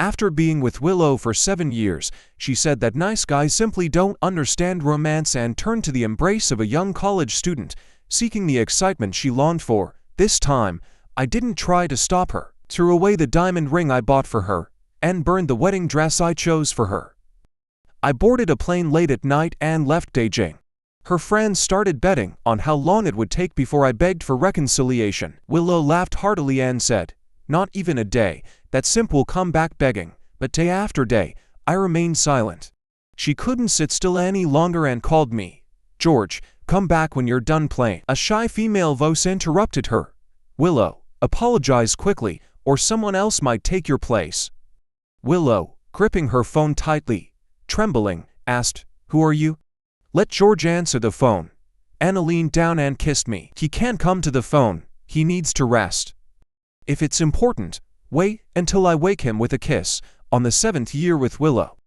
After being with Willow for 7 years, she said that nice guys simply don't understand romance and turned to the embrace of a young college student, seeking the excitement she longed for. This time, I didn't try to stop her, threw away the diamond ring I bought for her, and burned the wedding dress I chose for her. I boarded a plane late at night and left Beijing. Her friends started betting on how long it would take before I begged for reconciliation. Willow laughed heartily and said, "Not even a day, that simp will come back begging." But day after day, I remained silent. She couldn't sit still any longer and called me. "George, come back when you're done playing." A shy female voice interrupted her. "Willow, apologize quickly, or someone else might take your place." Willow, gripping her phone tightly, trembling, asked, "Who are you?" "Let George answer the phone." Anna leaned down and kissed me. "He can't come to the phone, he needs to rest. If it's important, wait until I wake him with a kiss." On the 7th year with Willow,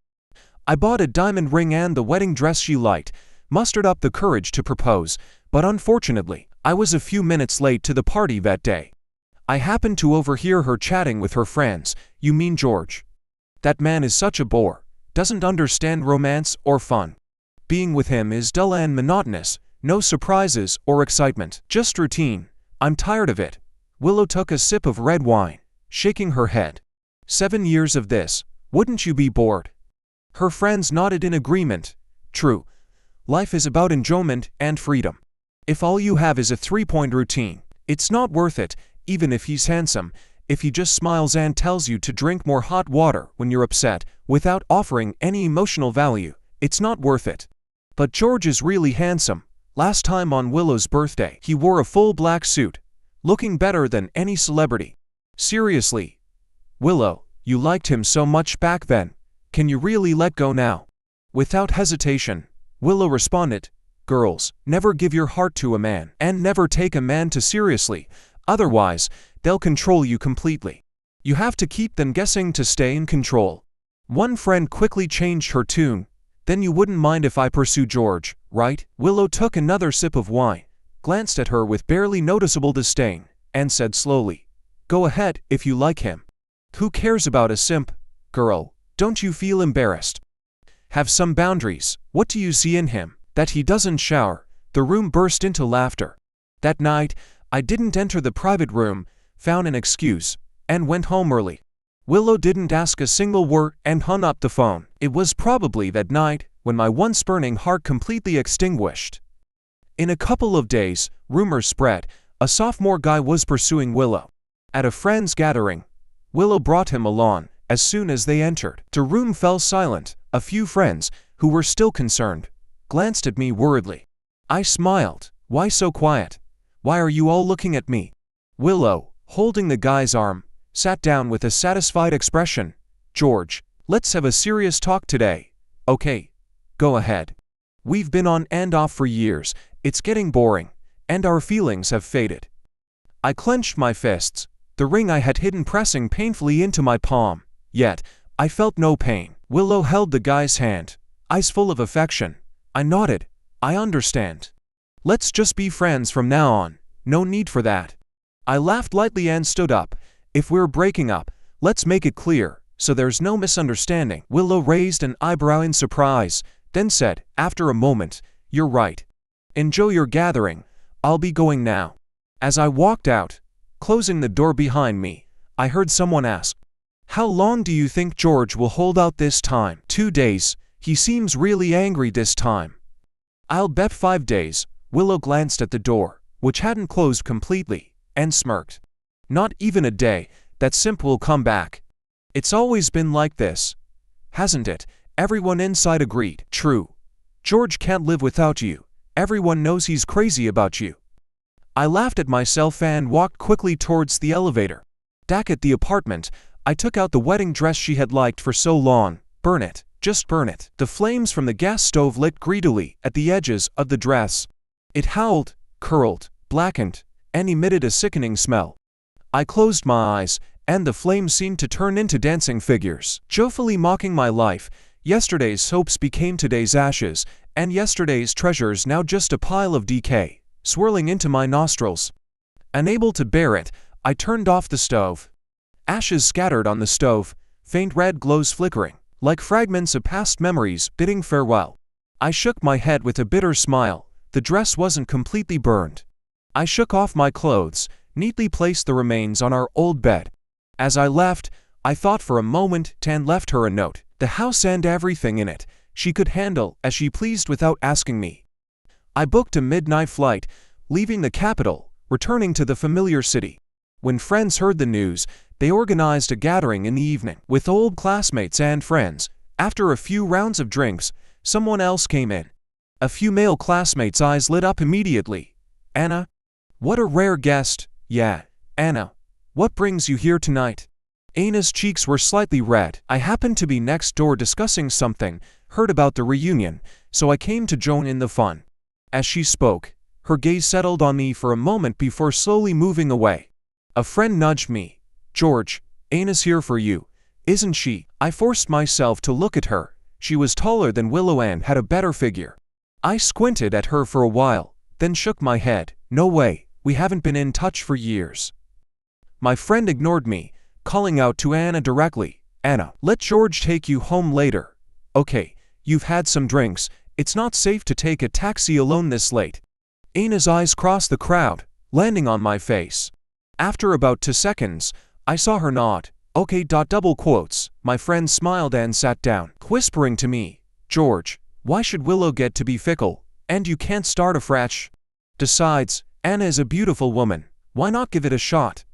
I bought a diamond ring and the wedding dress she liked, mustered up the courage to propose, but unfortunately, I was a few minutes late to the party that day. I happened to overhear her chatting with her friends. "You mean George? That man is such a bore, doesn't understand romance or fun. Being with him is dull and monotonous, no surprises or excitement, just routine. I'm tired of it." Willow took a sip of red wine, shaking her head. 7 years of this, wouldn't you be bored? Her friends nodded in agreement. True. Life is about enjoyment and freedom. If all you have is a 3-point routine, it's not worth it, even if he's handsome. If he just smiles and tells you to drink more hot water when you're upset, without offering any emotional value, it's not worth it. But George is really handsome. Last time on Willow's birthday, he wore a full black suit, looking better than any celebrity. Seriously, Willow, you liked him so much back then. Can you really let go now? Without hesitation, Willow responded, "Girls, never give your heart to a man, and never take a man too seriously, otherwise, they'll control you completely. You have to keep them guessing to stay in control." One friend quickly changed her tune. "Then you wouldn't mind if I pursue George, right?" Willow took another sip of wine, glanced at her with barely noticeable disdain, and said slowly, "Go ahead if you like him. Who cares about a simp? Girl, don't you feel embarrassed? Have some boundaries. What do you see in him? That he doesn't shower?" The room burst into laughter. That night, I didn't enter the private room, found an excuse, and went home early. Willow didn't ask a single word and hung up the phone. It was probably that night when my once burning heart completely extinguished. In a couple of days, rumors spread. A sophomore guy was pursuing Willow. At a friend's gathering, Willow brought him along. As soon as they entered, the room fell silent. A few friends, who were still concerned, glanced at me worriedly. I smiled. "Why so quiet? Why are you all looking at me?" Willow, holding the guy's arm, sat down with a satisfied expression. "George, let's have a serious talk today." "Okay, go ahead. We've been on and off for years. It's getting boring, and our feelings have faded." I clenched my fists, the ring I had hidden pressing painfully into my palm. Yet, I felt no pain. Willow held the guy's hand, eyes full of affection. I nodded. "I understand. Let's just be friends from now on. No need for that." I laughed lightly and stood up. "If we're breaking up, let's make it clear, so there's no misunderstanding." Willow raised an eyebrow in surprise, then said, after a moment, "You're right. Enjoy your gathering. I'll be going now." As I walked out, closing the door behind me, I heard someone ask, "How long do you think George will hold out this time?" 2 days. He seems really angry this time. "I'll bet 5 days." Willow glanced at the door, which hadn't closed completely, and smirked. "Not even a day, that simp will come back." "It's always been like this, hasn't it?" Everyone inside agreed. "True. George can't live without you. Everyone knows he's crazy about you." I laughed at myself and walked quickly towards the elevator. Back at the apartment, I took out the wedding dress she had liked for so long. Burn it. Just burn it. The flames from the gas stove lit greedily at the edges of the dress. It howled, curled, blackened, and emitted a sickening smell. I closed my eyes, and the flames seemed to turn into dancing figures, joyfully mocking my life. Yesterday's hopes became today's ashes, and yesterday's treasures now just a pile of decay, swirling into my nostrils. Unable to bear it, I turned off the stove. Ashes scattered on the stove, faint red glows flickering, like fragments of past memories bidding farewell. I shook my head with a bitter smile. The dress wasn't completely burned. I shook off my clothes, neatly placed the remains on our old bed. As I left, I thought for a moment. Tan left her a note. The house and everything in it she could handle as she pleased without asking me. I booked a midnight flight, leaving the capital, returning to the familiar city. When friends heard the news, they organized a gathering in the evening with old classmates and friends. After a few rounds of drinks, someone else came in. A few male classmates' eyes lit up immediately. Anna? What a rare guest. Yeah, Anna. What brings you here tonight? Anna's cheeks were slightly red. I happened to be next door discussing something, heard about the reunion, so I came to join in the fun. As she spoke, her gaze settled on me for a moment before slowly moving away. A friend nudged me. George, Anna's here for you, isn't she? I forced myself to look at her. She was taller than Willow and had a better figure. I squinted at her for a while, then shook my head. No way, we haven't been in touch for years. My friend ignored me, calling out to Anna directly. Anna, let George take you home later. Okay, you've had some drinks, it's not safe to take a taxi alone this late. Anna's eyes crossed the crowd, landing on my face. After about 2 seconds, I saw her nod. Okay. Double quotes. My friend smiled and sat down, whispering to me, George, why should Willow get to be fickle, and you can't start afresh? Besides, Anna is a beautiful woman, why not give it a shot?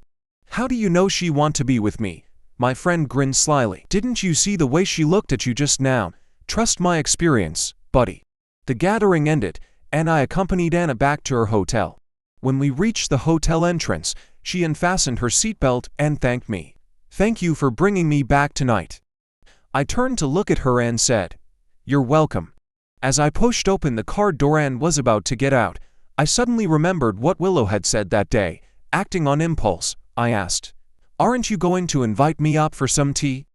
How do you know she want to be with me? My friend grinned slyly. Didn't you see the way she looked at you just now? Trust my experience, buddy. The gathering ended, and I accompanied Anna back to her hotel. When we reached the hotel entrance, she unfastened her seatbelt and thanked me. Thank you for bringing me back tonight. I turned to look at her and said, You're welcome. As I pushed open the car door and was about to get out, I suddenly remembered what Willow had said that day. Acting on impulse, I asked, Aren't you going to invite me up for some tea?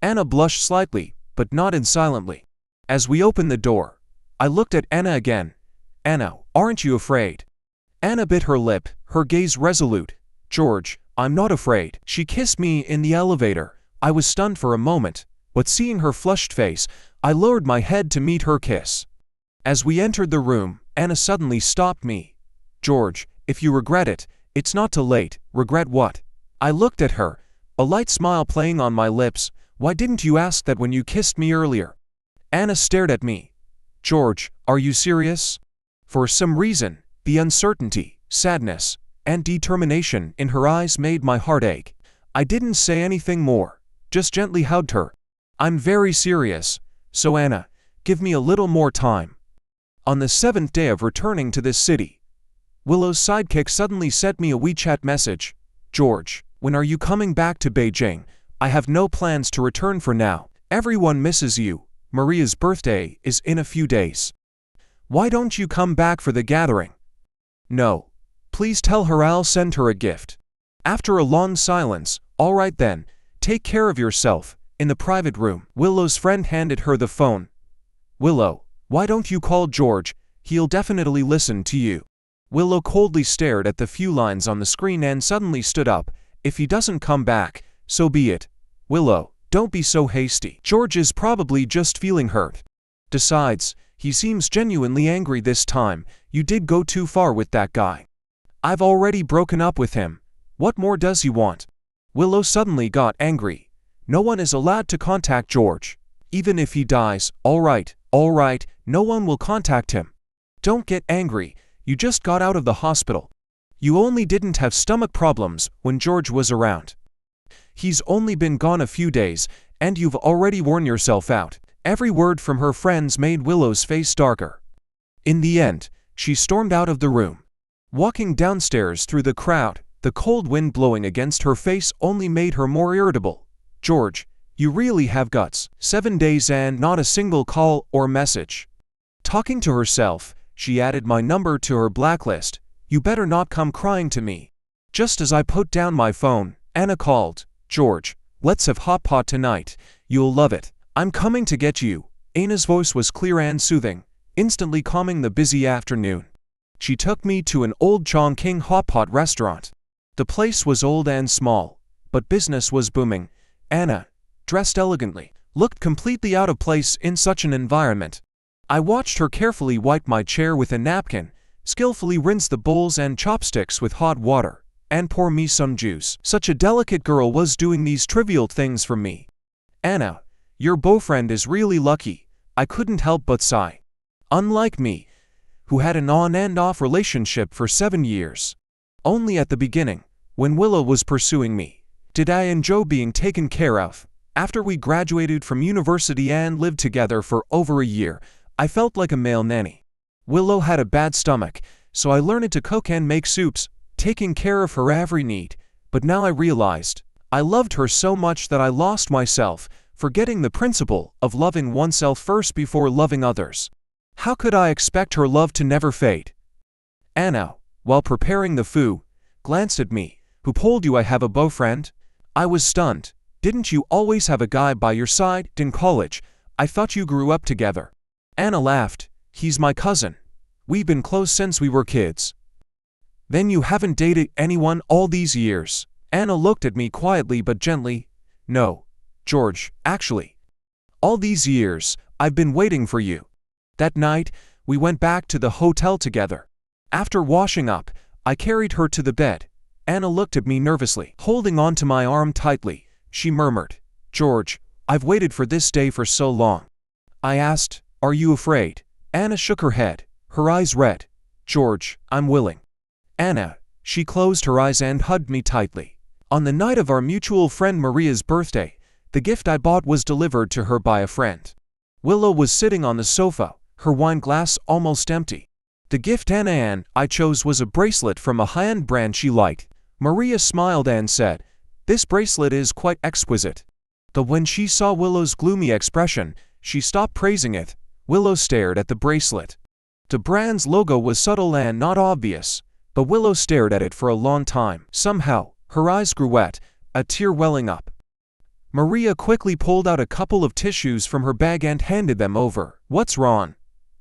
Anna blushed slightly, but nodded silently. As we opened the door, I looked at Anna again. Anna, aren't you afraid? Anna bit her lip, her gaze resolute. George, I'm not afraid. She kissed me in the elevator. I was stunned for a moment, but seeing her flushed face, I lowered my head to meet her kiss. As we entered the room, Anna suddenly stopped me. George, if you regret it, it's not too late. Regret what? I looked at her, a light smile playing on my lips. Why didn't you ask that when you kissed me earlier? Anna stared at me. George, are you serious? For some reason, the uncertainty, sadness, and determination in her eyes made my heart ache. I didn't say anything more, just gently hugged her. I'm very serious, so Anna, give me a little more time. On the 7th day of returning to this city, Willow's sidekick suddenly sent me a WeChat message. George, when are you coming back to Beijing? I have no plans to return for now. Everyone misses you. Maria's birthday is in a few days. Why don't you come back for the gathering? No. Please tell her I'll send her a gift. After a long silence, all right then, take care of yourself. In the private room, Willow's friend handed her the phone. Willow, why don't you call George? He'll definitely listen to you. Willow coldly stared at the few lines on the screen and suddenly stood up. If he doesn't come back, so be it. Willow, don't be so hasty. George is probably just feeling hurt. Besides, he seems genuinely angry this time. You did go too far with that guy. I've already broken up with him. What more does he want? Willow suddenly got angry. No one is allowed to contact George. Even if he dies, all right, no one will contact him. Don't get angry, you just got out of the hospital. You only didn't have stomach problems when George was around. He's only been gone a few days, and you've already worn yourself out. Every word from her friends made Willow's face darker. In the end, she stormed out of the room. Walking downstairs through the crowd, the cold wind blowing against her face only made her more irritable. George, you really have guts. 7 days and not a single call or message. Talking to herself, she added my number to her blacklist. You better not come crying to me. Just as I put down my phone, Anna called. George, let's have hot pot tonight. You'll love it. I'm coming to get you. Anna's voice was clear and soothing, instantly calming the busy afternoon. She took me to an old Chongqing hot pot restaurant. The place was old and small, but business was booming. Anna, dressed elegantly, looked completely out of place in such an environment. I watched her carefully wipe my chair with a napkin, skillfully rinse the bowls and chopsticks with hot water, and pour me some juice. Such a delicate girl was doing these trivial things for me. Anna, your boyfriend is really lucky, I couldn't help but sigh. Unlike me, who had an on and off relationship for 7 years. Only at the beginning, when Willow was pursuing me, did I enjoy being taken care of. After we graduated from university and lived together for over a year, I felt like a male nanny. Willow had a bad stomach, so I learned to cook and make soups, taking care of her every need. But now I realized, I loved her so much that I lost myself, forgetting the principle of loving oneself first before loving others. How could I expect her love to never fade? Anna, while preparing the food, glanced at me. Who told you I have a boyfriend? I was stunned. Didn't you always have a guy by your side in college? I thought you grew up together. Anna laughed. He's my cousin. We've been close since we were kids. Then you haven't dated anyone all these years? Anna looked at me quietly but gently. No, George, actually. All these years, I've been waiting for you. That night, we went back to the hotel together. After washing up, I carried her to the bed. Anna looked at me nervously. Holding onto my arm tightly, she murmured, George, I've waited for this day for so long. I asked, are you afraid? Anna shook her head, her eyes red. George, I'm willing. Anna, she closed her eyes and hugged me tightly. On the night of our mutual friend Maria's birthday, the gift I bought was delivered to her by a friend. Willow was sitting on the sofa, her wine glass almost empty. The gift I chose was a bracelet from a high-end brand she liked. Maria smiled and said, this bracelet is quite exquisite. But when she saw Willow's gloomy expression, she stopped praising it. Willow stared at the bracelet. The brand's logo was subtle and not obvious, but Willow stared at it for a long time. Somehow, her eyes grew wet, a tear welling up. Maria quickly pulled out a couple of tissues from her bag and handed them over. What's wrong?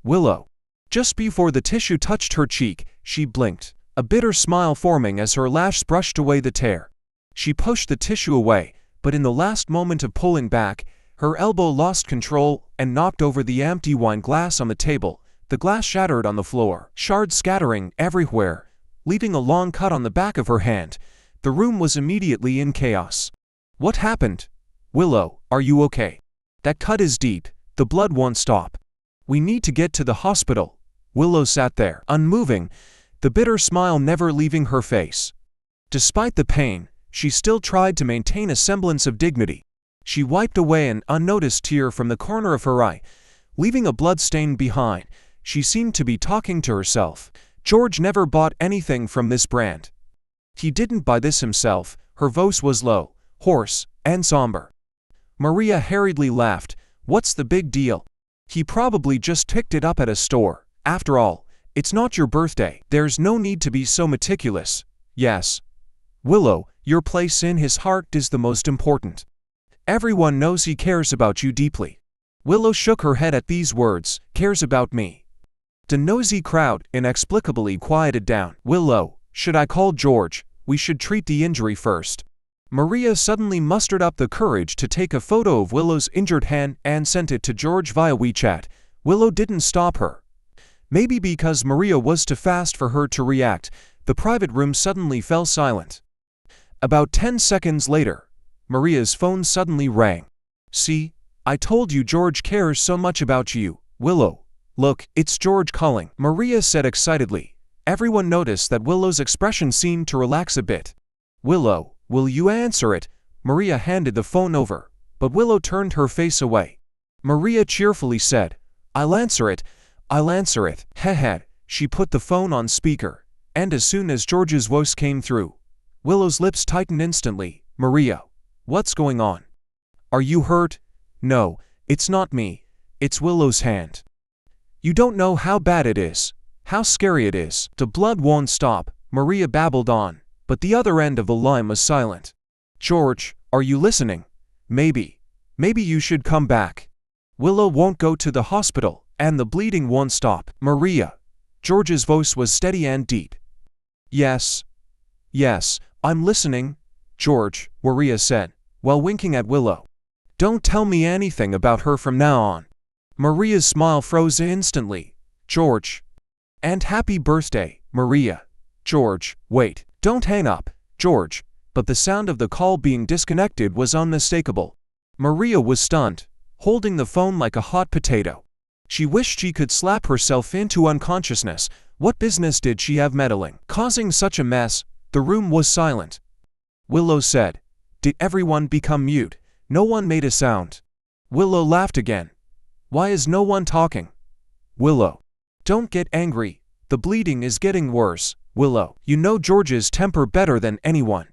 Willow. Just before the tissue touched her cheek, she blinked, a bitter smile forming as her lash brushed away the tear. She pushed the tissue away, but in the last moment of pulling back, her elbow lost control and knocked over the empty wine glass on the table. The glass shattered on the floor, shards scattering everywhere, leaving a long cut on the back of her hand. The room was immediately in chaos. What happened? Willow, are you okay? That cut is deep, the blood won't stop. We need to get to the hospital. Willow sat there, unmoving, the bitter smile never leaving her face. Despite the pain, she still tried to maintain a semblance of dignity. She wiped away an unnoticed tear from the corner of her eye, leaving a blood stain behind. She seemed to be talking to herself. George never bought anything from this brand. He didn't buy this himself. Her voice was low, hoarse, and somber. Maria hurriedly laughed. What's the big deal? He probably just picked it up at a store. After all, it's not your birthday. There's no need to be so meticulous. Yes. Willow, your place in his heart is the most important. Everyone knows he cares about you deeply. Willow shook her head at these words. Cares about me. The nosy crowd inexplicably quieted down. Willow, should I call George? We should treat the injury first. Maria suddenly mustered up the courage to take a photo of Willow's injured hand and sent it to George via WeChat. Willow didn't stop her. Maybe because Maria was too fast for her to react, the private room suddenly fell silent. About 10 seconds later, Maria's phone suddenly rang. See, I told you George cares so much about you. Willow, look, it's George calling, Maria said excitedly. Everyone noticed that Willow's expression seemed to relax a bit. Willow, will you answer it? Maria handed the phone over, but Willow turned her face away. Maria cheerfully said, I'll answer it. I'll answer it. Hehe. She put the phone on speaker, and as soon as George's voice came through, Willow's lips tightened instantly. Maria, what's going on? Are you hurt? No, it's not me. It's Willow's hand. You don't know how bad it is, how scary it is. The blood won't stop, Maria babbled on, but the other end of the line was silent. George, are you listening? Maybe you should come back. Willow won't go to the hospital, and the bleeding won't stop. Maria. George's voice was steady and deep. Yes, I'm listening, George, Maria said, while winking at Willow. Don't tell me anything about her from now on. Maria's smile froze instantly. George. And happy birthday, Maria. George, wait. Don't hang up, George. But the sound of the call being disconnected was unmistakable. Maria was stunned, holding the phone like a hot potato. She wished she could slap herself into unconsciousness. What business did she have meddling, causing such a mess? The room was silent. Willow said, "Did everyone become mute?" No one made a sound. Willow laughed again. "Why is no one talking?" Willow. "Don't get angry. The bleeding is getting worse, Willow. You know George's temper better than anyone."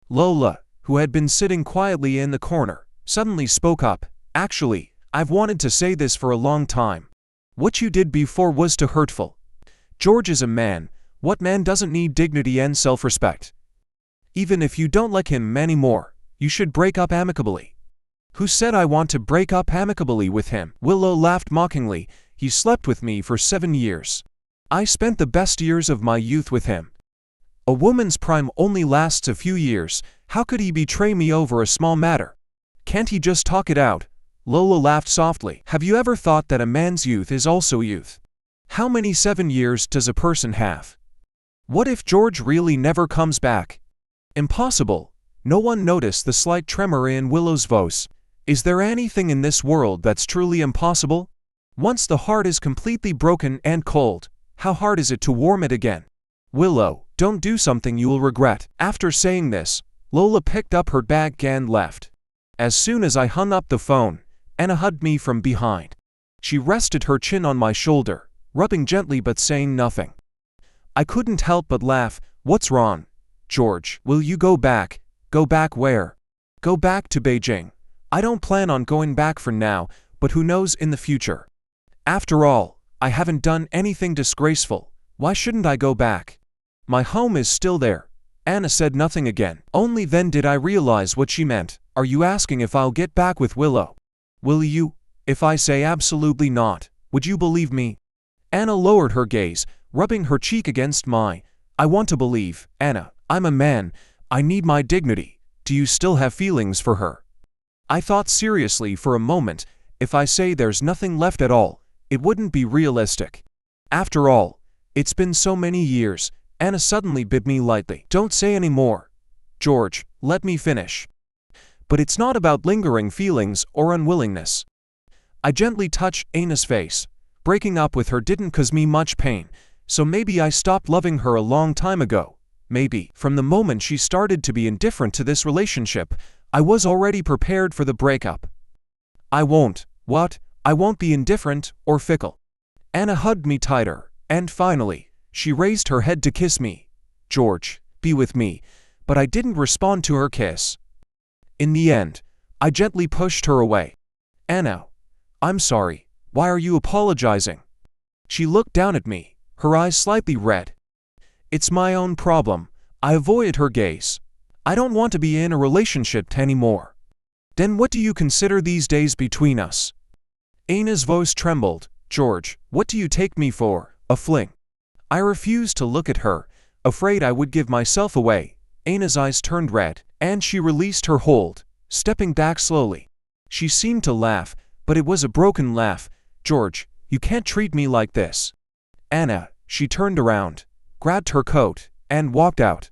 Lola, who had been sitting quietly in the corner, suddenly spoke up. "Actually, I've wanted to say this for a long time. What you did before was too hurtful. George is a man. What man doesn't need dignity and self-respect? Even if you don't like him anymore, you should break up amicably." "Who said I want to break up amicably with him?" Willow laughed mockingly. "He slept with me for 7 years. I spent the best years of my youth with him. A woman's prime only lasts a few years. How could he betray me over a small matter? Can't he just talk it out?" Lola laughed softly. "Have you ever thought that a man's youth is also youth? How many 7 years does a person have? What if George really never comes back?" "Impossible." No one noticed the slight tremor in Willow's voice. "Is there anything in this world that's truly impossible? Once the heart is completely broken and cold, how hard is it to warm it again? Willow, don't do something you will regret." After saying this, Lola picked up her bag and left. As soon as I hung up the phone, Anna hugged me from behind. She rested her chin on my shoulder, rubbing gently but saying nothing. I couldn't help but laugh. "What's wrong, George? Will you go back?" "Go back where?" "Go back to Beijing." "I don't plan on going back for now, but who knows in the future? After all, I haven't done anything disgraceful. Why shouldn't I go back? My home is still there." Anna said nothing again. Only then did I realize what she meant. "Are you asking if I'll get back with Willow? Will you? If I say absolutely not, would you believe me?" Anna lowered her gaze, rubbing her cheek against mine. "I want to believe, Anna. I'm a man. I need my dignity. Do you still have feelings for her?" I thought seriously for a moment. If I say there's nothing left at all, it wouldn't be realistic. After all, it's been so many years. Anna suddenly bit me lightly. "Don't say any more. George, let me finish." "But it's not about lingering feelings or unwillingness." I gently touched Anna's face. Breaking up with her didn't cause me much pain, so maybe I stopped loving her a long time ago. Maybe, from the moment she started to be indifferent to this relationship, I was already prepared for the breakup. I won't be indifferent or fickle." Anna hugged me tighter, and finally, she raised her head to kiss me. "George, be with me." But I didn't respond to her kiss. In the end, I gently pushed her away. "Anna, I'm sorry. Why are you apologizing?" She looked down at me, her eyes slightly red. "It's my own problem." I avoided her gaze. "I don't want to be in a relationship anymore." "Then what do you consider these days between us?" Anna's voice trembled. "George, what do you take me for? A fling?" I refused to look at her, afraid I would give myself away. Anna's eyes turned red, and she released her hold, stepping back slowly. She seemed to laugh, but it was a broken laugh. "George, you can't treat me like this." "Anna," she turned around, grabbed her coat, and walked out.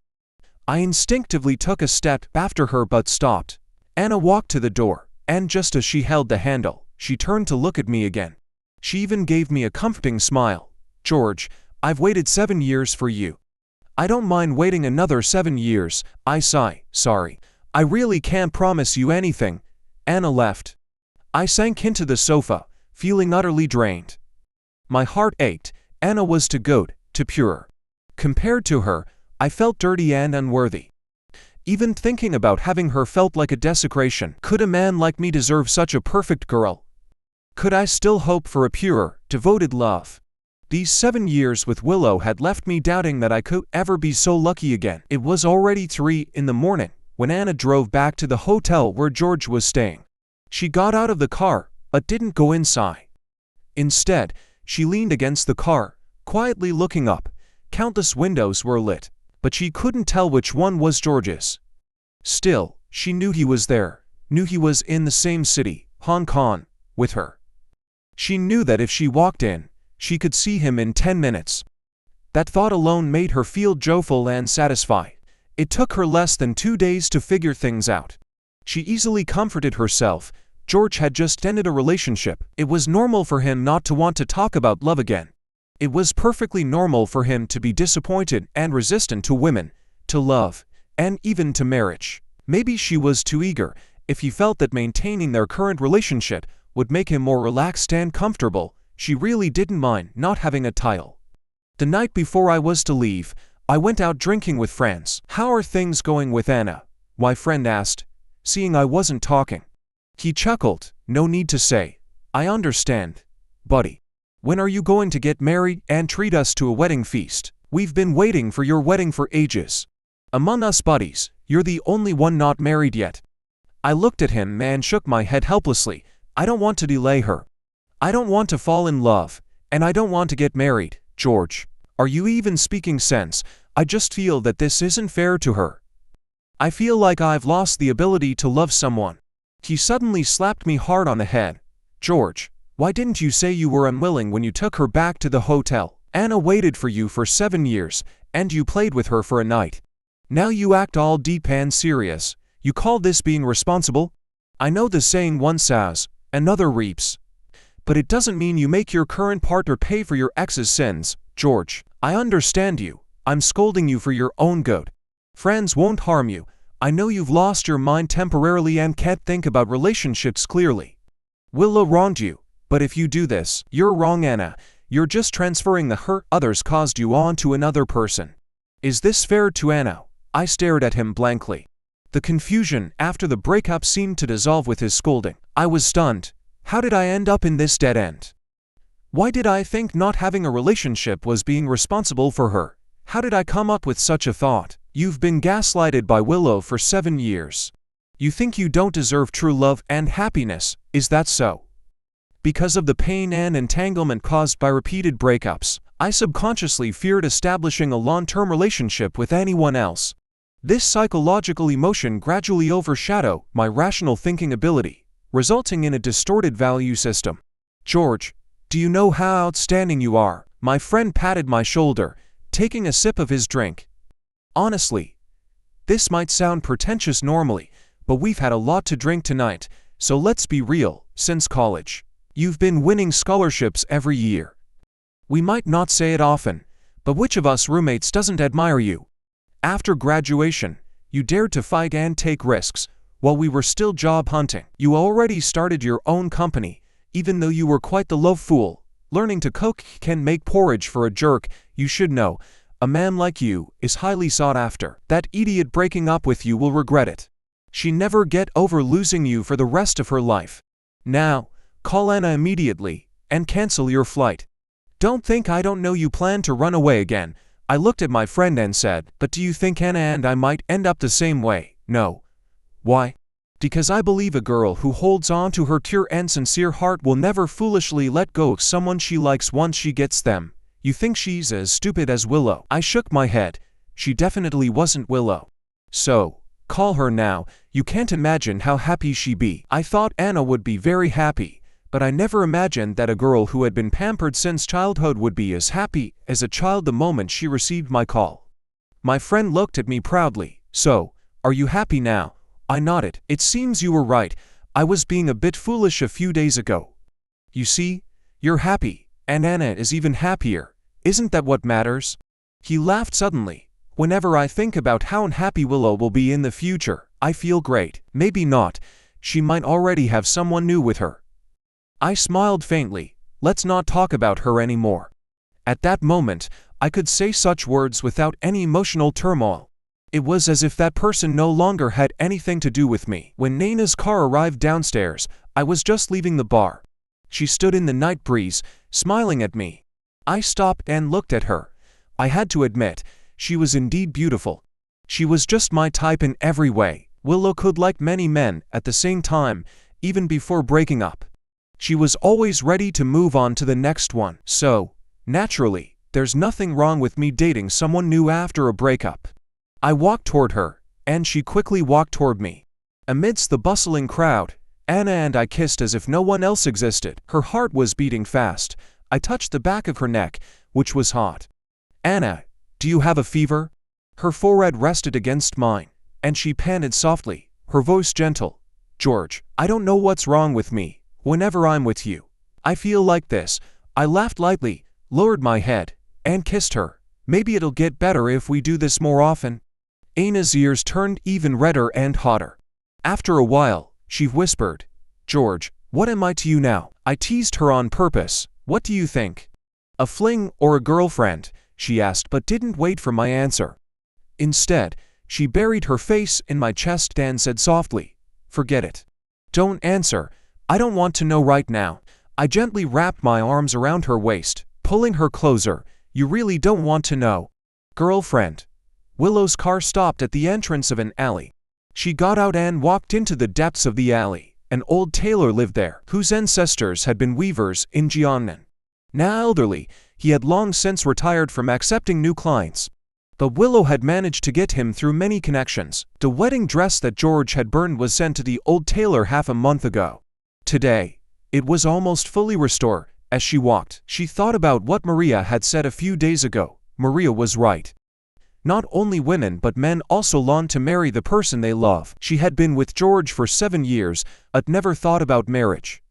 I instinctively took a step after her but stopped. Anna walked to the door, and just as she held the handle, she turned to look at me again. She even gave me a comforting smile. "George, I've waited 7 years for you. I don't mind waiting another 7 years." I sighed. "Sorry. I really can't promise you anything." Anna left. I sank into the sofa, feeling utterly drained. My heart ached. Anna was too good, too pure. Compared to her, I felt dirty and unworthy. Even thinking about having her felt like a desecration. Could a man like me deserve such a perfect girl? Could I still hope for a pure, devoted love? These 7 years with Willow had left me doubting that I could ever be so lucky again. It was already 3 in the morning when Anna drove back to the hotel where George was staying. She got out of the car, but didn't go inside. Instead, she leaned against the car, quietly looking up. Countless windows were lit, but she couldn't tell which one was George's. Still, she knew he was there, knew he was in the same city, Hong Kong, with her. She knew that if she walked in, she could see him in 10 minutes. That thought alone made her feel joyful and satisfied. It took her less than 2 days to figure things out. She easily comforted herself. George had just ended a relationship. It was normal for him not to want to talk about love again. It was perfectly normal for him to be disappointed and resistant to women, to love, and even to marriage. Maybe she was too eager. If he felt that maintaining their current relationship would make him more relaxed and comfortable, she really didn't mind not having a title. The night before I was to leave, I went out drinking with friends. "How are things going with Anna?" my friend asked, seeing I wasn't talking. He chuckled. "No need to say. I understand, buddy. When are you going to get married and treat us to a wedding feast? We've been waiting for your wedding for ages. Among us buddies, you're the only one not married yet." I looked at him and shook my head helplessly. I don't want to delay her. I don't want to fall in love, and I don't want to get married. George, are you even speaking sense? I just feel that this isn't fair to her. I feel like I've lost the ability to love someone. He suddenly slapped me hard on the head. "George, why didn't you say you were unwilling when you took her back to the hotel? Anna waited for you for 7 years, and you played with her for a night. Now you act all deep and serious. You call this being responsible? I know the saying, one sows, another reaps. But it doesn't mean you make your current partner pay for your ex's sins. George, I understand you. I'm scolding you for your own good. Friends won't harm you. I know you've lost your mind temporarily and can't think about relationships clearly. Willow wronged you, but if you do this, you're wrong, Anna. You're just transferring the hurt others caused you on to another person. Is this fair to Anna?" I stared at him blankly. The confusion after the breakup seemed to dissolve with his scolding. I was stunned. How did I end up in this dead end? Why did I think not having a relationship was being responsible for her? How did I come up with such a thought? You've been gaslighted by Willow for 7 years. You think you don't deserve true love and happiness, is that so? Because of the pain and entanglement caused by repeated breakups, I subconsciously feared establishing a long-term relationship with anyone else. This psychological emotion gradually overshadowed my rational thinking ability, resulting in a distorted value system. "George, do you know how outstanding you are?" My friend patted my shoulder, taking a sip of his drink. "Honestly, this might sound pretentious normally, but we've had a lot to drink tonight, so let's be real. Since college, you've been winning scholarships every year. We might not say it often, but which of us roommates doesn't admire you? After graduation, you dared to fight and take risks, while we were still job hunting. You already started your own company, even though you were quite the love fool. Learning to cook can make porridge for a jerk. You should know, a man like you is highly sought after. That idiot breaking up with you will regret it. She never get over losing you for the rest of her life. Now, call Anna immediately, and cancel your flight. Don't think I don't know you plan to run away again." I looked at my friend and said, "But do you think Anna and I might end up the same way?" "No." "Why?" "Because I believe a girl who holds on to her pure and sincere heart will never foolishly let go of someone she likes once she gets them. You think she's as stupid as Willow?" I shook my head. She definitely wasn't Willow. "So, call her now. You can't imagine how happy she'd be." I thought Anna would be very happy, but I never imagined that a girl who had been pampered since childhood would be as happy as a child the moment she received my call. My friend looked at me proudly. "So, are you happy now?" I nodded. "It seems you were right. I was being a bit foolish a few days ago. You see, you're happy, and Anna is even happier. Isn't that what matters?" He laughed suddenly. "Whenever I think about how unhappy Willow will be in the future, I feel great." "Maybe not. She might already have someone new with her." I smiled faintly. "Let's not talk about her anymore." At that moment, I could say such words without any emotional turmoil. It was as if that person no longer had anything to do with me. When Nana's car arrived downstairs, I was just leaving the bar. She stood in the night breeze, smiling at me. I stopped and looked at her. I had to admit, she was indeed beautiful. She was just my type in every way. Willow could like many men at the same time, even before breaking up. She was always ready to move on to the next one. So, naturally, there's nothing wrong with me dating someone new after a breakup. I walked toward her, and she quickly walked toward me. Amidst the bustling crowd, Anna and I kissed as if no one else existed. Her heart was beating fast. I touched the back of her neck, which was hot. "Anna, do you have a fever?" Her forehead rested against mine, and she panted softly, her voice gentle. "George, I don't know what's wrong with me. Whenever I'm with you, I feel like this." I laughed lightly, lowered my head, and kissed her. "Maybe it'll get better if we do this more often." Anna's ears turned even redder and hotter. After a while, she whispered, "George, what am I to you now?" I teased her on purpose. "What do you think? A fling or a girlfriend?" she asked, but didn't wait for my answer. Instead, she buried her face in my chest and said softly, "Forget it. Don't answer. I don't want to know right now." I gently wrapped my arms around her waist, pulling her closer. "You really don't want to know?" "Girlfriend." Willow's car stopped at the entrance of an alley. She got out and walked into the depths of the alley. An old tailor lived there, whose ancestors had been weavers in Jiangnan. Now elderly, he had long since retired from accepting new clients. But Willow had managed to get him through many connections. The wedding dress that George had burned was sent to the old tailor half a month ago. Today, it was almost fully restored. As she walked, she thought about what Maria had said a few days ago. Maria was right. Not only women but men also long to marry the person they love. She had been with George for 7 years, but never thought about marriage.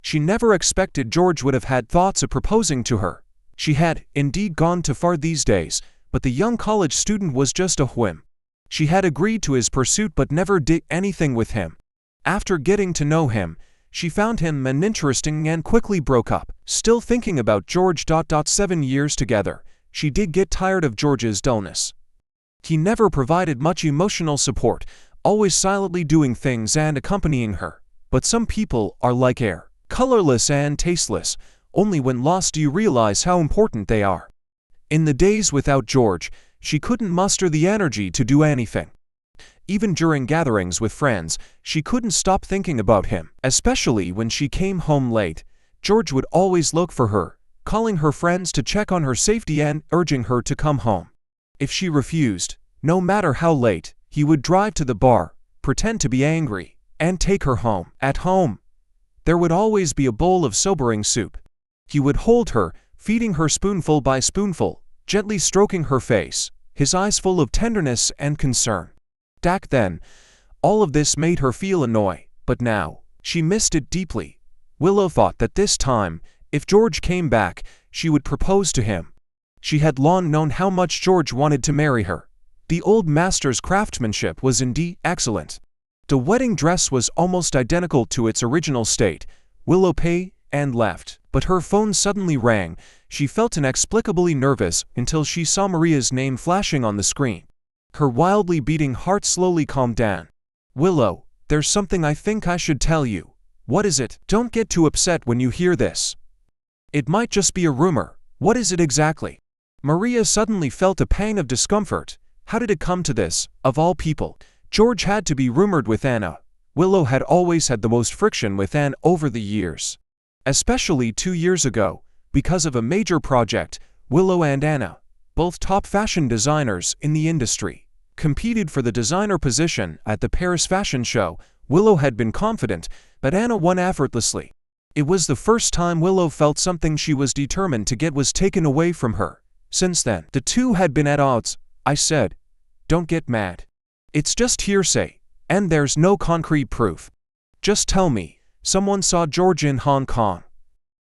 She never expected George would have had thoughts of proposing to her. She had, indeed, gone too far these days, but the young college student was just a whim. She had agreed to his pursuit but never did anything with him. After getting to know him, she found him uninteresting and quickly broke up. Still thinking about George. 7 years together, she did get tired of George's dullness. He never provided much emotional support, always silently doing things and accompanying her. But some people are like air, colorless and tasteless. Only when lost do you realize how important they are. In the days without George, she couldn't muster the energy to do anything. Even during gatherings with friends, she couldn't stop thinking about him. Especially when she came home late, George would always look for her, calling her friends to check on her safety and urging her to come home. If she refused, no matter how late, he would drive to the bar, pretend to be angry, and take her home. At home, there would always be a bowl of sobering soup. He would hold her, feeding her spoonful by spoonful, gently stroking her face, his eyes full of tenderness and concern. Back then, all of this made her feel annoyed, but now, she missed it deeply. Willow thought that this time, if George came back, she would propose to him. She had long known how much George wanted to marry her. The old master's craftsmanship was indeed excellent. The wedding dress was almost identical to its original state. Willow paid and left, but her phone suddenly rang. She felt inexplicably nervous until she saw Maria's name flashing on the screen. Her wildly beating heart slowly calmed down. "Willow, there's something I think I should tell you." "What is it?" "Don't get too upset when you hear this. It might just be a rumor." "What is it exactly?" Maria suddenly felt a pang of discomfort. How did it come to this, of all people? George had to be rumored with Anna. Willow had always had the most friction with Anne over the years. Especially 2 years ago, because of a major project, Willow and Anna, both top fashion designers in the industry, competed for the designer position at the Paris Fashion Show. Willow had been confident, but Anna won effortlessly. It was the first time Willow felt something she was determined to get was taken away from her. Since then, the two had been at odds. I said, "Don't get mad. It's just hearsay, and there's no concrete proof. Just tell me, someone saw George in Hong Kong."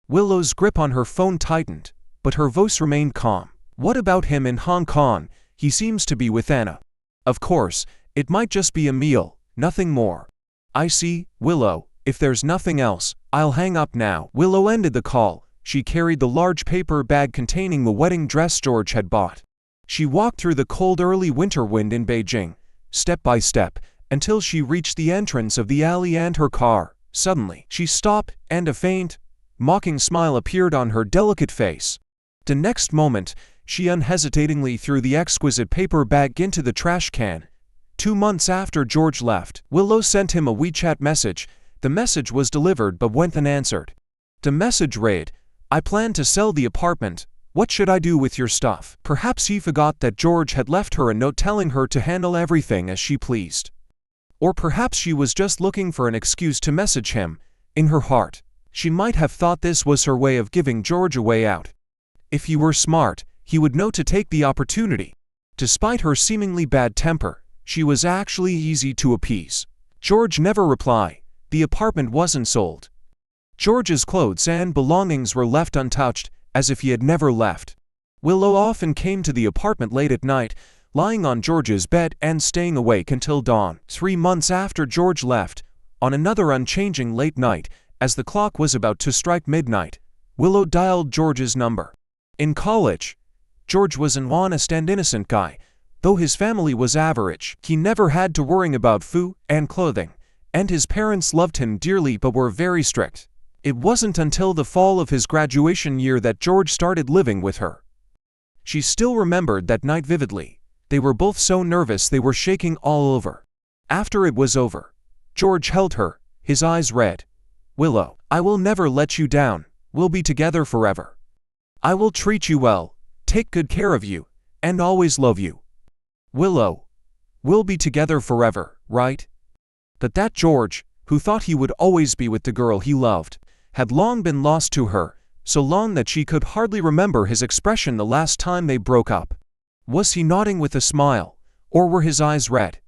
Willow's grip on her phone tightened, but her voice remained calm. "What about him in Hong Kong? He seems to be with Anna." "Of course, it might just be a meal, nothing more." "I see, Willow, if there's nothing else, I'll hang up now." Willow ended the call. She carried the large paper bag containing the wedding dress George had bought. She walked through the cold early winter wind in Beijing, step by step, until she reached the entrance of the alley and her car. Suddenly, she stopped, and a faint, mocking smile appeared on her delicate face. The next moment, she unhesitatingly threw the exquisite paper bag into the trash can. 2 months after George left, Willow sent him a WeChat message. The message was delivered but went unanswered. The message read, "I plan to sell the apartment. What should I do with your stuff?" Perhaps he forgot that George had left her a note telling her to handle everything as she pleased. Or perhaps she was just looking for an excuse to message him. In her heart, she might have thought this was her way of giving George a way out. If he were smart, he would know to take the opportunity. Despite her seemingly bad temper, she was actually easy to appease. George never replied. The apartment wasn't sold. George's clothes and belongings were left untouched, as if he had never left. Willow often came to the apartment late at night, lying on George's bed and staying awake until dawn. 3 months after George left, on another unchanging late night, as the clock was about to strike midnight, Willow dialed George's number. In college, George was an honest and innocent guy. Though his family was average, he never had to worry about food and clothing, and his parents loved him dearly but were very strict. It wasn't until the fall of his graduation year that George started living with her. She still remembered that night vividly. They were both so nervous they were shaking all over. After it was over, George held her, his eyes red. "Willow, I will never let you down. We'll be together forever. I will treat you well, take good care of you, and always love you. Willow, we'll be together forever, right?" But that George, who thought he would always be with the girl he loved, had long been lost to her, so long that she could hardly remember his expression the last time they broke up. Was he nodding with a smile, or were his eyes red?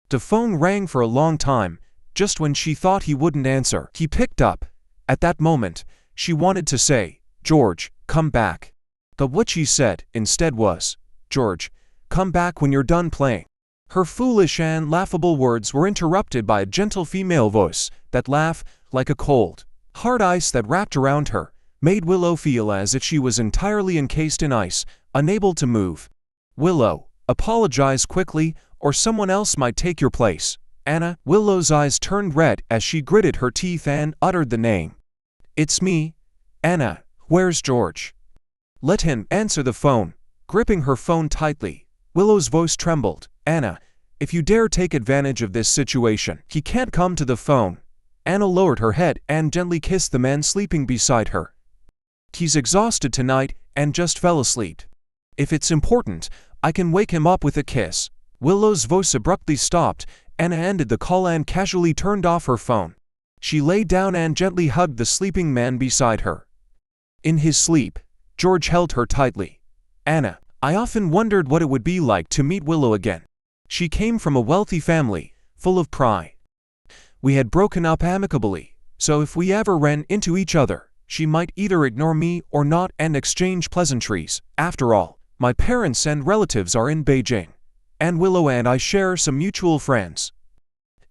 The phone rang for a long time. Just when she thought he wouldn't answer, he picked up. At that moment, she wanted to say, "George, come back." But what she said instead was, "George, come back when you're done playing." Her foolish and laughable words were interrupted by a gentle female voice that laughed like a cold, hard ice that wrapped around her, made Willow feel as if she was entirely encased in ice, unable to move. "Willow, apologize quickly, or someone else might take your place." "Anna." Willow's eyes turned red as she gritted her teeth and uttered the name. "It's me, Anna. Where's George?" "Let him answer the phone." Gripping her phone tightly, Willow's voice trembled. "Anna, if you dare take advantage of this situation, he can't come to the phone." Anna lowered her head and gently kissed the man sleeping beside her. "He's exhausted tonight and just fell asleep. If it's important, I can wake him up with a kiss." Willow's voice abruptly stopped. Anna ended the call and casually turned off her phone. She lay down and gently hugged the sleeping man beside her. In his sleep, George held her tightly. "Anna, I often wondered what it would be like to meet Willow again. She came from a wealthy family, full of pride. We had broken up amicably, so if we ever ran into each other, she might either ignore me or not and exchange pleasantries. After all, my parents and relatives are in Beijing, and Willow and I share some mutual friends.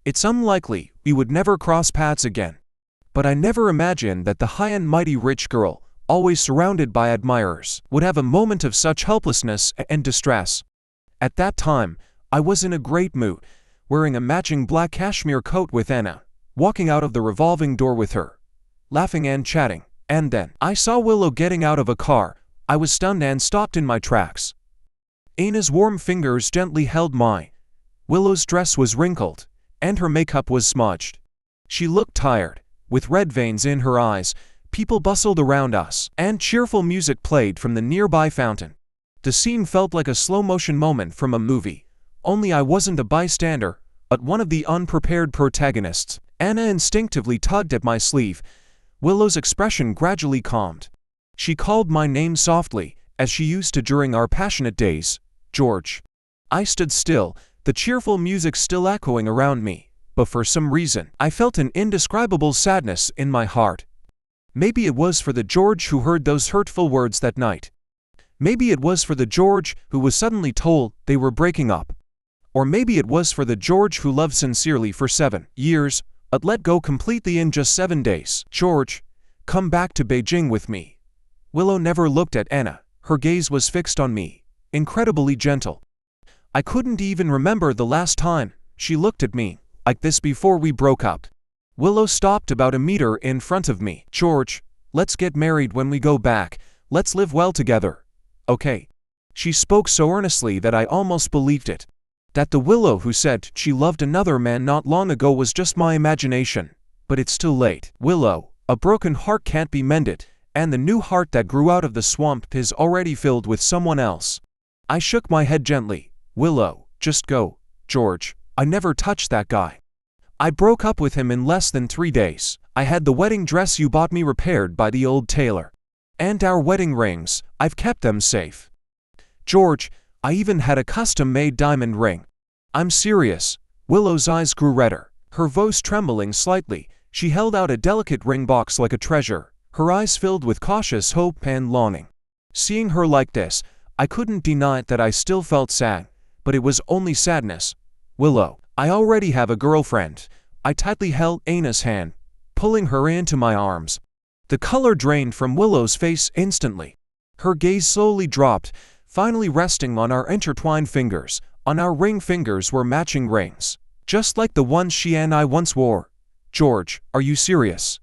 It's unlikely we would never cross paths again. But I never imagined that the high and mighty rich girl, always surrounded by admirers, would have a moment of such helplessness and distress. At that time, I was in a great mood, wearing a matching black cashmere coat with Anna, walking out of the revolving door with her, laughing and chatting, and then I saw Willow getting out of a car. I was stunned and stopped in my tracks. Anna's warm fingers gently held mine. Willow's dress was wrinkled, and her makeup was smudged. She looked tired, with red veins in her eyes. People bustled around us, and cheerful music played from the nearby fountain. The scene felt like a slow-motion moment from a movie, only I wasn't a bystander, but one of the unprepared protagonists. Anna instinctively tugged at my sleeve. Willow's expression gradually calmed. She called my name softly, as she used to during our passionate days. "George." I stood still, the cheerful music still echoing around me, but for some reason, I felt an indescribable sadness in my heart. Maybe it was for the George who heard those hurtful words that night. Maybe it was for the George who was suddenly told they were breaking up. Or maybe it was for the George who loved sincerely for 7 years, but let go completely in just 7 days. "George, come back to Beijing with me." Willow never looked at Anna. Her gaze was fixed on me, incredibly gentle. I couldn't even remember the last time she looked at me like this before we broke up. Willow stopped about a meter in front of me. "George, let's get married when we go back. Let's live well together. Okay?" She spoke so earnestly that I almost believed it. That the Willow who said she loved another man not long ago was just my imagination. But it's too late. Willow, a broken heart can't be mended, and the new heart that grew out of the swamp is already filled with someone else. I shook my head gently. "Willow, just go, George. I never touched that guy." I broke up with him in less than 3 days. I had the wedding dress you bought me repaired by the old tailor. And our wedding rings, I've kept them safe. George, I even had a custom-made diamond ring. I'm serious. Willow's eyes grew redder, her voice trembling slightly. She held out a delicate ring box like a treasure, her eyes filled with cautious hope and longing. Seeing her like this, I couldn't deny that I still felt sad, but it was only sadness. Willow, I already have a girlfriend. I tightly held Anna's hand, pulling her into my arms. The color drained from Willow's face instantly. Her gaze slowly dropped, finally resting on our intertwined fingers. On our ring fingers were matching rings, just like the ones she and I once wore. George, are you serious?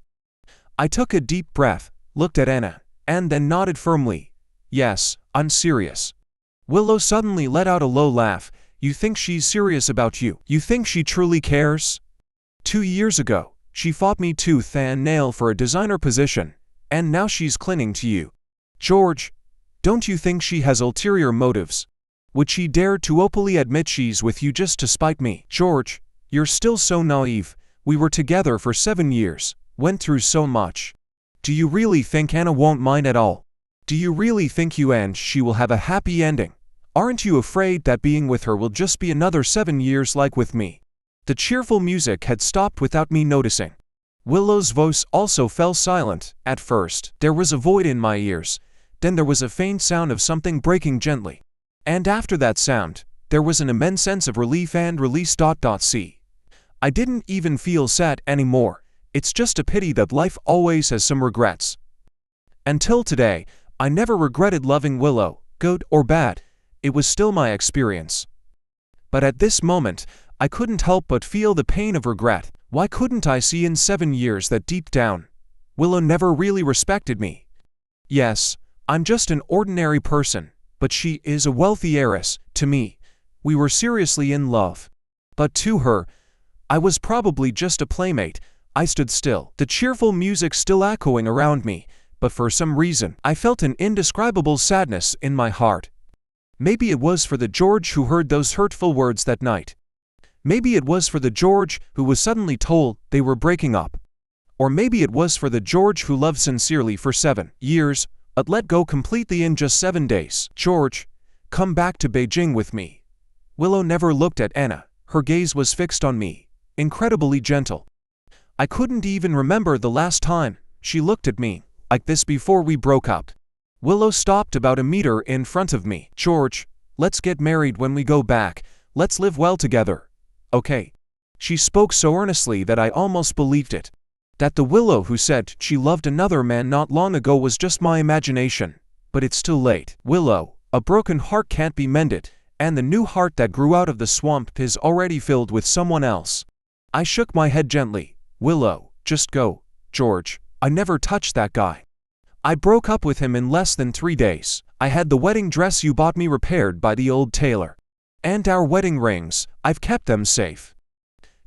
I took a deep breath, looked at Anna, and then nodded firmly. Yes, I'm serious. Willow suddenly let out a low laugh. You think she's serious about you? You think she truly cares? 2 years ago, she fought me tooth and nail for a designer position, and now she's clinging to you. George, don't you think she has ulterior motives? Would she dare to openly admit she's with you just to spite me? George, you're still so naive. We were together for 7 years, went through so much. Do you really think Anna won't mind at all? Do you really think you and she will have a happy ending? Aren't you afraid that being with her will just be another 7 years like with me? The cheerful music had stopped without me noticing. Willow's voice also fell silent. At first, there was a void in my ears. Then there was a faint sound of something breaking gently. And after that sound, there was an immense sense of relief and release. See, I didn't even feel sad anymore. It's just a pity that life always has some regrets. Until today, I never regretted loving Willow, good or bad. It was still my experience. But at this moment, I couldn't help but feel the pain of regret. Why couldn't I see in 7 years that deep down, Willow never really respected me? Yes, I'm just an ordinary person, but she is a wealthy heiress. To me, we were seriously in love. But to her, I was probably just a playmate. I stood still, the cheerful music still echoing around me, but for some reason, I felt an indescribable sadness in my heart. Maybe it was for the George who heard those hurtful words that night. Maybe it was for the George who was suddenly told they were breaking up. Or maybe it was for the George who loved sincerely for 7 years, but let go completely in just 7 days. George, come back to Beijing with me. Willow never looked at Anna. Her gaze was fixed on me, incredibly gentle. I couldn't even remember the last time she looked at me like this before we broke up. Willow stopped about a meter in front of me. George, let's get married when we go back. Let's live well together. Okay. She spoke so earnestly that I almost believed it. That the Willow who said she loved another man not long ago was just my imagination. But it's too late. Willow, a broken heart can't be mended, and the new heart that grew out of the swamp is already filled with someone else. I shook my head gently. Willow, just go. George, I never touched that guy. I broke up with him in less than 3 days. I had the wedding dress you bought me repaired by the old tailor. And our wedding rings, I've kept them safe.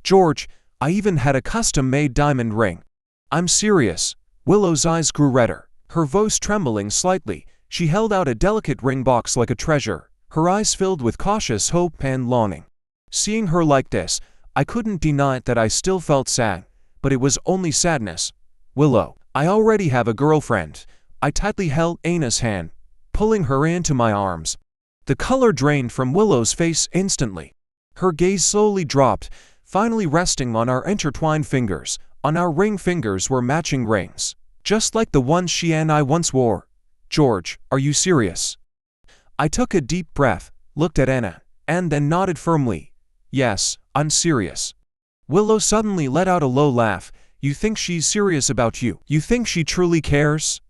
George, I even had a custom-made diamond ring. I'm serious. Willow's eyes grew redder, her voice trembling slightly. She held out a delicate ring box like a treasure, her eyes filled with cautious hope and longing. Seeing her like this, I couldn't deny that I still felt sad, but it was only sadness. Willow, I already have a girlfriend. I tightly held Anna's hand, pulling her into my arms. The color drained from Willow's face instantly. Her gaze slowly dropped, finally resting on our intertwined fingers. On our ring fingers were matching rings, just like the ones she and I once wore. George, are you serious? I took a deep breath, looked at Anna, and then nodded firmly. Yes, I'm serious. Willow suddenly let out a low laugh. You think she's serious about you? You think she truly cares?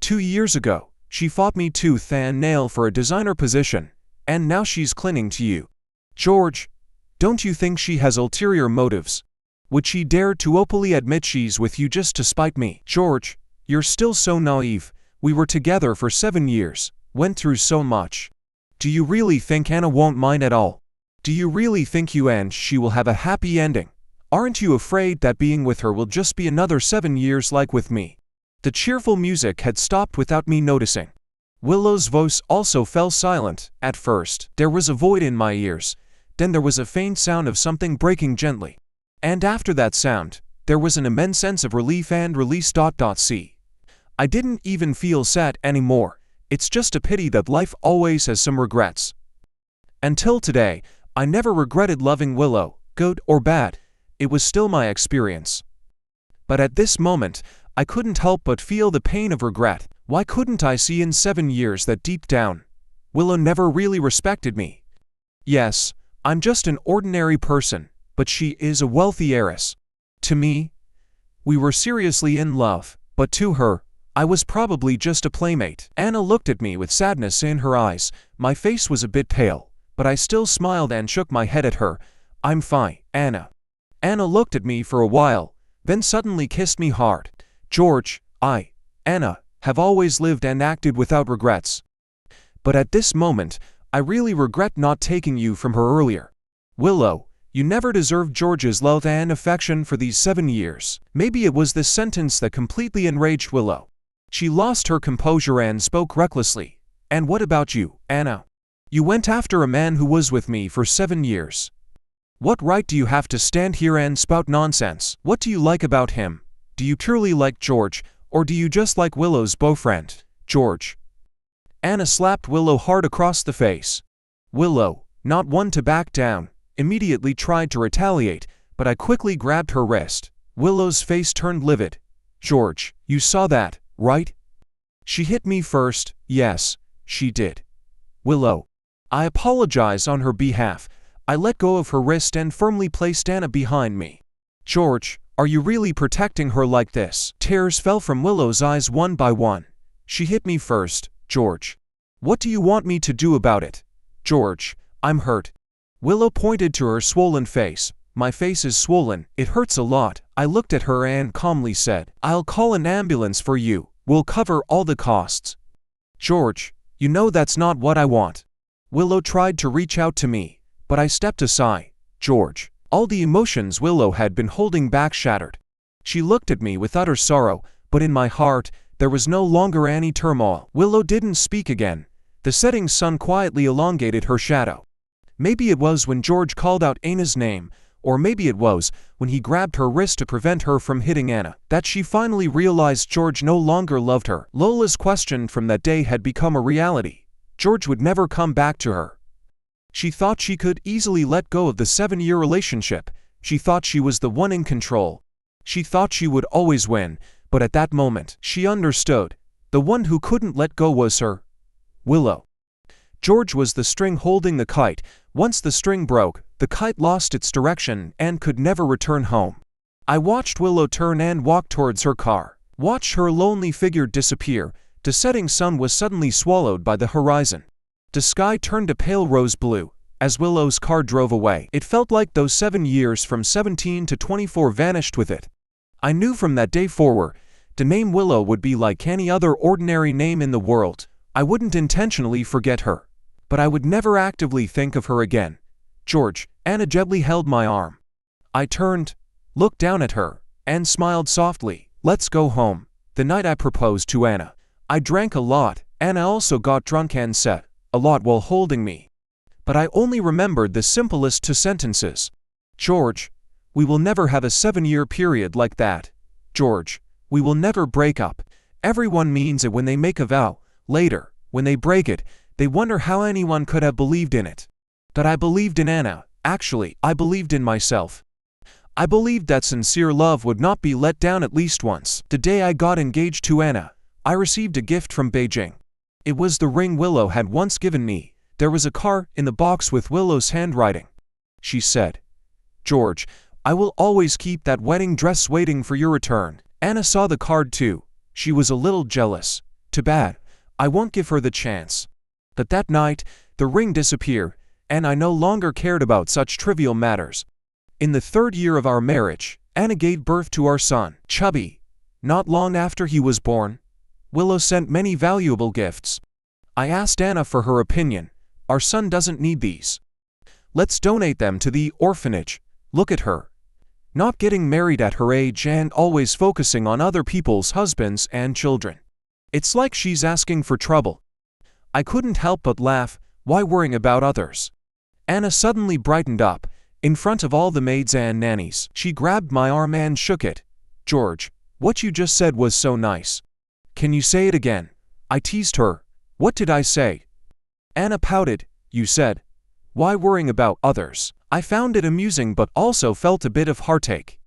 2 years ago, she fought me tooth and nail for a designer position, and now she's clinging to you. George, don't you think she has ulterior motives? Would she dare to openly admit she's with you just to spite me? George, you're still so naive. We were together for 7 years, went through so much. Do you really think Anna won't mind at all? Do you really think you and she will have a happy ending? Aren't you afraid that being with her will just be another 7 years like with me? The cheerful music had stopped without me noticing. Willow's voice also fell silent. At first, there was a void in my ears. Then there was a faint sound of something breaking gently. And after that sound, there was an immense sense of relief and release. See, I didn't even feel sad anymore. It's just a pity that life always has some regrets. Until today, I never regretted loving Willow, good or bad. It was still my experience. But at this moment, I couldn't help but feel the pain of regret. Why couldn't I see in 7 years that deep down, Willow never really respected me? Yes, I'm just an ordinary person, but she is a wealthy heiress. To me, we were seriously in love, but to her, I was probably just a playmate. Anna looked at me with sadness in her eyes. My face was a bit pale, but I still smiled and shook my head at her. I'm fine, Anna. Anna looked at me for a while, then suddenly kissed me hard. George, Anna, have always lived and acted without regrets. But at this moment, I really regret not taking you from her earlier. Willow, you never deserved George's love and affection for these 7 years. Maybe it was this sentence that completely enraged Willow. She lost her composure and spoke recklessly. And what about you, Anna? You went after a man who was with me for 7 years. What right do you have to stand here and spout nonsense? What do you like about him? Do you truly like George, or do you just like Willow's boyfriend, George? Anna slapped Willow hard across the face. Willow, not one to back down, immediately tried to retaliate, but I quickly grabbed her wrist. Willow's face turned livid. George, you saw that, right? She hit me first. Yes, she did. Willow, I apologize on her behalf. I let go of her wrist and firmly placed Anna behind me. George, are you really protecting her like this? Tears fell from Willow's eyes one by one. She hit me first, George. What do you want me to do about it? George, I'm hurt. Willow pointed to her swollen face. My face is swollen. It hurts a lot. I looked at her and calmly said, I'll call an ambulance for you. We'll cover all the costs. George, you know that's not what I want. Willow tried to reach out to me, but I stepped aside. George, all the emotions Willow had been holding back shattered. She looked at me with utter sorrow, but in my heart, there was no longer any turmoil. Willow didn't speak again. The setting sun quietly elongated her shadow. Maybe it was when George called out Anna's name, or maybe it was when he grabbed her wrist to prevent her from hitting Anna, that she finally realized George no longer loved her. Lola's question from that day had become a reality. George would never come back to her. She thought she could easily let go of the 7-year relationship. She thought she was the one in control. She thought she would always win, but at that moment, she understood. The one who couldn't let go was her. Willow. George was the string holding the kite. Once the string broke, the kite lost its direction and could never return home. I watched Willow turn and walk towards her car, watched her lonely figure disappear. The setting sun was suddenly swallowed by the horizon. The sky turned a pale rose blue. As Willow's car drove away, it felt like those 7 years from 17 to 24 vanished with it. I knew from that day forward, the name Willow would be like any other ordinary name in the world. I wouldn't intentionally forget her, but I would never actively think of her again. George, Anna gently held my arm. I turned, looked down at her, and smiled softly. Let's go home. The night I proposed to Anna, I drank a lot. Anna also got drunk and said a lot while holding me. But I only remembered the simplest 2 sentences. George, we will never have a 7-year period like that. George, we will never break up. Everyone means it when they make a vow. Later, when they break it, they wonder how anyone could have believed in it. That I believed in Anna. Actually, I believed in myself. I believed that sincere love would not be let down at least once. The day I got engaged to Anna, I received a gift from Beijing. It was the ring Willow had once given me. There was a card in the box with Willow's handwriting. She said, George, I will always keep that wedding dress waiting for your return. Anna saw the card too. She was a little jealous. Too bad. I won't give her the chance. But that night, the ring disappeared, and I no longer cared about such trivial matters. In the 3rd year of our marriage, Anna gave birth to our son, Chubby. Not long after he was born, Willow sent many valuable gifts. I asked Anna for her opinion. Our son doesn't need these. Let's donate them to the orphanage. Look at her. Not getting married at her age and always focusing on other people's husbands and children. It's like she's asking for trouble. I couldn't help but laugh. Why worrying about others? Anna suddenly brightened up, in front of all the maids and nannies. She grabbed my arm and shook it. "George, what you just said was so nice. Can you say it again?" I teased her. "What did I say?" Anna pouted. "You said, why worrying about others?" I found it amusing but also felt a bit of heartache.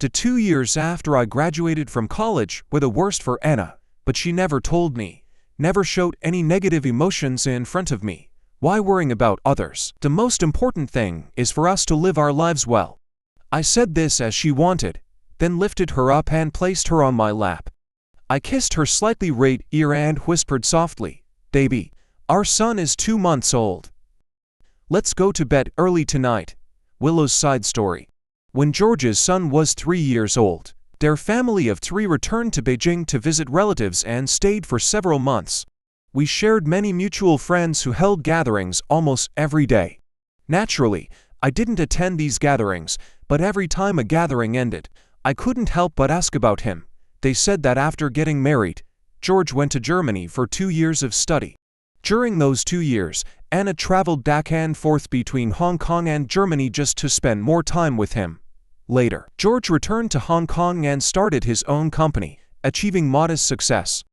The 2 years after I graduated from college were the worst for Anna, but she never told me, never showed any negative emotions in front of me. Why worrying about others? The most important thing is for us to live our lives well. I said this as she wanted, then lifted her up and placed her on my lap. I kissed her slightly right ear and whispered softly, "Baby, our son is 2 months old. Let's go to bed early tonight." Willow's side story. When George's son was 3 years old, their family of 3 returned to Beijing to visit relatives and stayed for several months. We shared many mutual friends who held gatherings almost every day. Naturally, I didn't attend these gatherings, but every time a gathering ended, I couldn't help but ask about him. They said that after getting married, George went to Germany for 2 years of study. During those 2 years, Anna traveled back and forth between Hong Kong and Germany just to spend more time with him. Later, George returned to Hong Kong and started his own company, achieving modest success.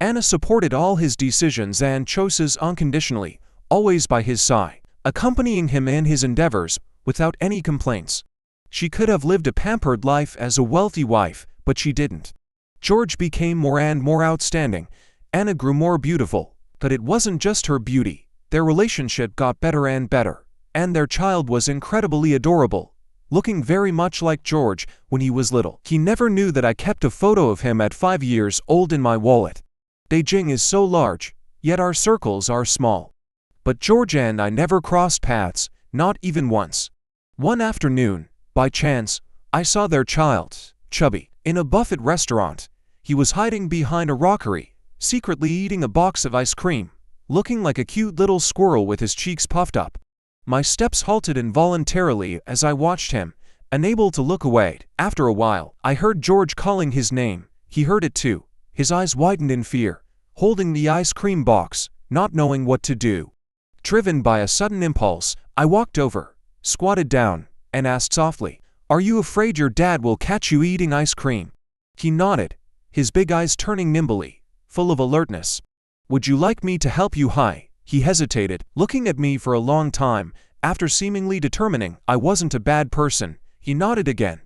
Anna supported all his decisions and choices unconditionally, always by his side, accompanying him in his endeavors, without any complaints. She could have lived a pampered life as a wealthy wife, but she didn't. George became more and more outstanding. Anna grew more beautiful, but it wasn't just her beauty. Their relationship got better and better, and their child was incredibly adorable, looking very much like George when he was little. He never knew that I kept a photo of him at 5 years old in my wallet. Beijing is so large, yet our circles are small. But George and I never crossed paths, not even once. One afternoon, by chance, I saw their child, Chubby, in a buffet restaurant. He was hiding behind a rockery, secretly eating a box of ice cream, looking like a cute little squirrel with his cheeks puffed up. My steps halted involuntarily as I watched him, unable to look away. After a while, I heard George calling his name. He heard it too. His eyes widened in fear, holding the ice cream box, not knowing what to do. Driven by a sudden impulse, I walked over, squatted down, and asked softly, "Are you afraid your dad will catch you eating ice cream?" He nodded, his big eyes turning nimbly, full of alertness. "Would you like me to help you?" He hesitated, looking at me for a long time. After seemingly determining I wasn't a bad person, he nodded again.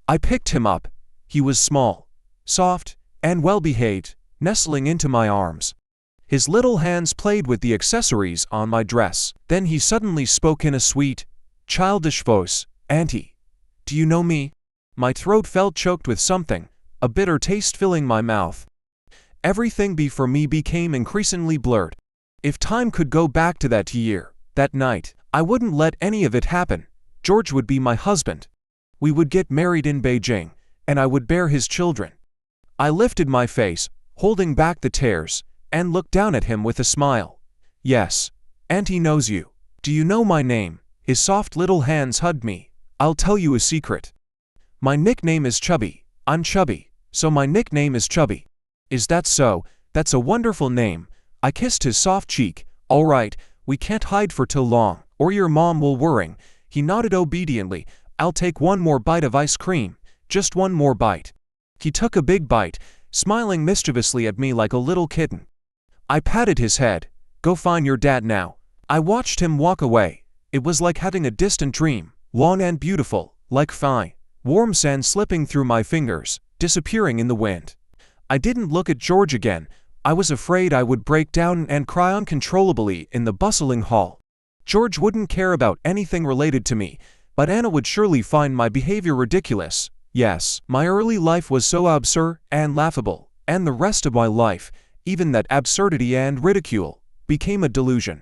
I picked him up. He was small, soft, and well-behaved, nestling into my arms. His little hands played with the accessories on my dress. Then he suddenly spoke in a sweet, childish voice, "Auntie, do you know me?" My throat felt choked with something, a bitter taste filling my mouth. Everything before me became increasingly blurred. If time could go back to that year, that night, I wouldn't let any of it happen. George would be my husband. We would get married in Beijing, and I would bear his children. I lifted my face, holding back the tears, and looked down at him with a smile. "Yes, Auntie knows you. Do you know my name?" His soft little hands hugged me. "I'll tell you a secret. My nickname is Chubby. I'm chubby, so my nickname is Chubby." "Is that so? That's a wonderful name." I kissed his soft cheek. "All right, we can't hide for too long, or your mom will worry." He nodded obediently. "I'll take one more bite of ice cream, just one more bite." He took a big bite, smiling mischievously at me like a little kitten. I patted his head. "Go find your dad now." I watched him walk away. It was like having a distant dream, long and beautiful, like fine, warm sand slipping through my fingers, disappearing in the wind. I didn't look at George again. I was afraid I would break down and cry uncontrollably in the bustling hall. George wouldn't care about anything related to me, but Anna would surely find my behavior ridiculous. Yes, my early life was so absurd and laughable, and the rest of my life, even that absurdity and ridicule, became a delusion.